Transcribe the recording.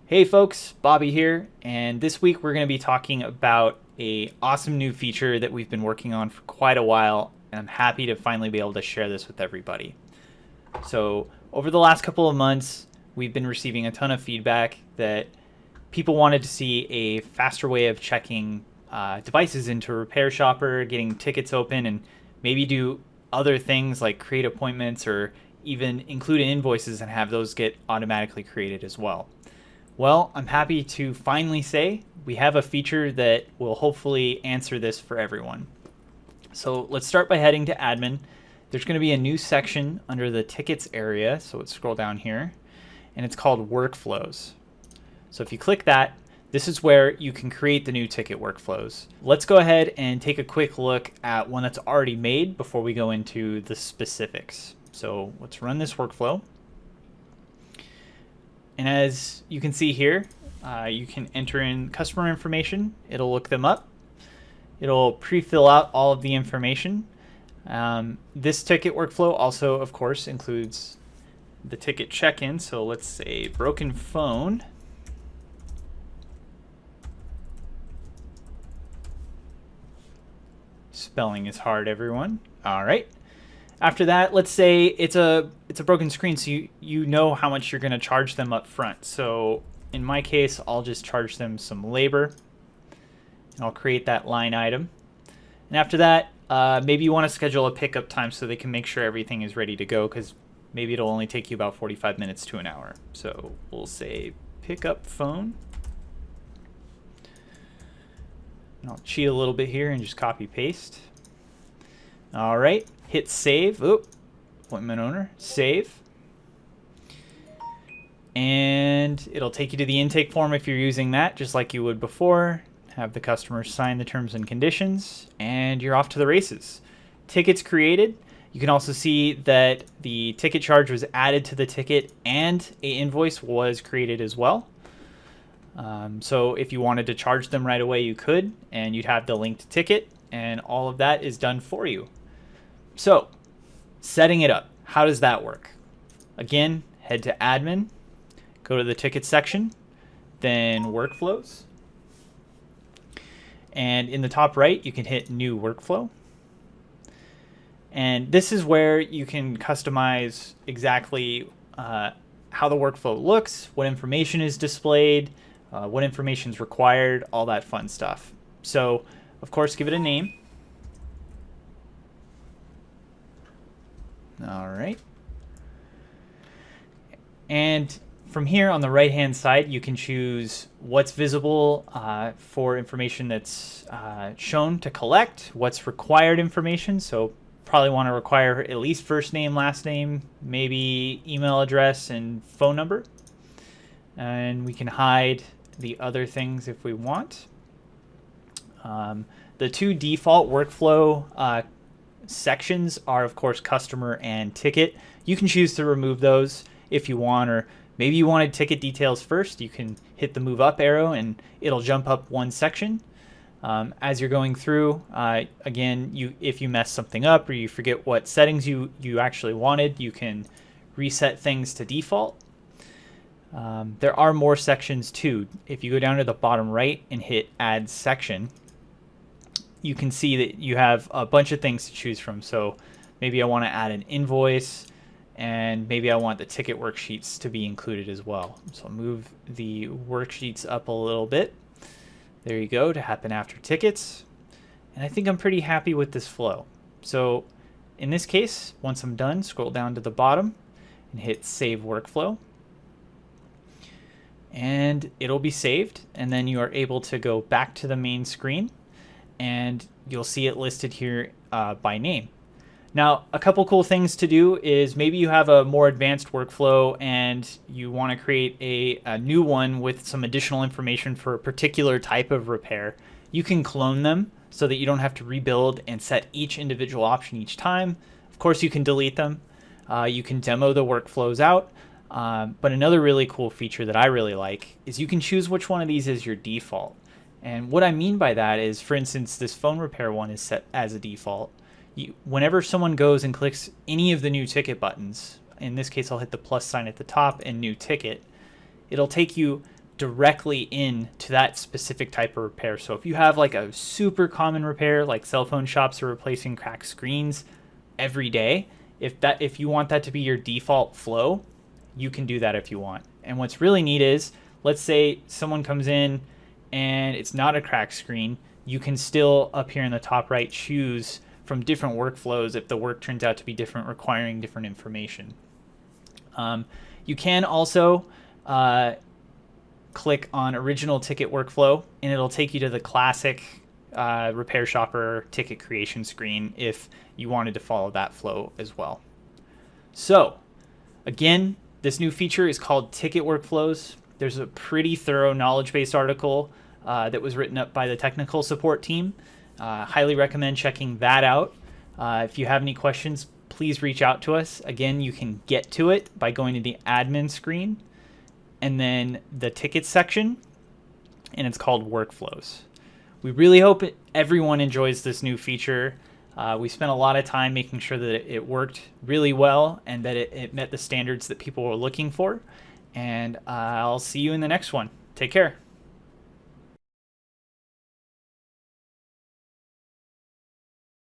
Hey folks, Bobby here, and this week we're going to be talking about a awesome new feature that we've been working on for quite a while, and I'm happy to finally be able to share this with everybody. So, over the last couple of months, we've been receiving a ton of feedback that people wanted to see a faster way of checking devices into RepairShopr, getting tickets open, and maybe do other things like create appointments or even include invoices and have those get automatically created as well. Well, I'm happy to finally say we have a feature that will hopefully answer this for everyone. So let's start by heading to admin. There's going to be a new section under the tickets area. So let's scroll down here, and it's called workflows. So if you click that, this is where you can create the new ticket workflows. Let's go ahead and take a quick look at one that's already made before we go into the specifics. So let's run this workflow. And as you can see here, you can enter in customer information. It'll look them up. It'll pre-fill out all of the information. This ticket workflow also, of course, includes the ticket check-in. So let's say broken phone. Spelling is hard, everyone. All right. After that, let's say it's a broken screen, so you know how much you're going to charge them up front. So in my case, I'll just charge them some labor, and I'll create that line item. And after that, maybe you want to schedule a pickup time so they can make sure everything is ready to go, because maybe it'll only take you about 45 minutes to an hour. So we'll say pickup phone. And I'll cheat a little bit here and just copy paste. All right. Hit save. Oop. Appointment owner. Save. And it'll take you to the intake form if you're using that, just like you would before. Have the customer sign the terms and conditions, and you're off to the races. Tickets created. You can also see that the ticket charge was added to the ticket and an invoice was created as well. So if you wanted to charge them right away, you could, and you'd have the linked ticket, and all of that is done for you. So, setting it up, how does that work? Again, head to admin, go to the ticket section, then workflows. And in the top right, you can hit new workflow. And this is where you can customize exactly how the workflow looks, what information is displayed, what information is required, all that fun stuff. So, of course, give it a name. All right. And from here on the right hand side, you can choose what's visible for information that's shown to collect, what's required information. So probably want to require at least first name, last name, maybe email address and phone number. And we can hide the other things if we want. The two default workflow sections are, of course, customer and ticket. You can choose to remove those if you want, or maybe you wanted ticket details first. You can hit the move up arrow and it'll jump up one section. As you're going through, again, if you mess something up or you forget what settings you actually wanted, you can reset things to default. There are more sections too. If you go down to the bottom right and hit add section, you can see that you have a bunch of things to choose from. So maybe I want to add an invoice, and maybe I want the ticket worksheets to be included as well. So I'll move the worksheets up a little bit. There you go, to happen after tickets. And I think I'm pretty happy with this flow. So in this case, once I'm done, scroll down to the bottom and hit save workflow. And it'll be saved, and then you are able to go back to the main screen and you'll see it listed here by name. Now, a couple cool things to do is maybe you have a more advanced workflow and you want to create a new one with some additional information for a particular type of repair. You can clone them so that you don't have to rebuild and set each individual option each time. Of course, you can delete them. You can demo the workflows out. But another really cool feature that I really like is you can choose which one of these is your default. And what I mean by that is, for instance, this phone repair one is set as a default. Whenever someone goes and clicks any of the new ticket buttons, in this case I'll hit the plus sign at the top and new ticket, it'll take you directly into that specific type of repair. So if you have like a super common repair, like cell phone shops are replacing cracked screens every day, if you want that to be your default flow, you can do that if you want. And what's really neat is, let's say someone comes in and it's not a cracked screen, you can still up here in the top right choose from different workflows if the work turns out to be different, requiring different information. You can also click on original ticket workflow, and it'll take you to the classic RepairShopr ticket creation screen if you wanted to follow that flow as well. So again, this new feature is called Ticket Workflows. There's a pretty thorough knowledge base article that was written up by the technical support team. Highly recommend checking that out. If you have any questions, please reach out to us. Again, you can get to it by going to the admin screen and then the tickets section, and it's called Workflows. We really hope everyone enjoys this new feature. We spent a lot of time making sure that it worked really well and that it met the standards that people were looking for. And I'll see you in the next one. Take care.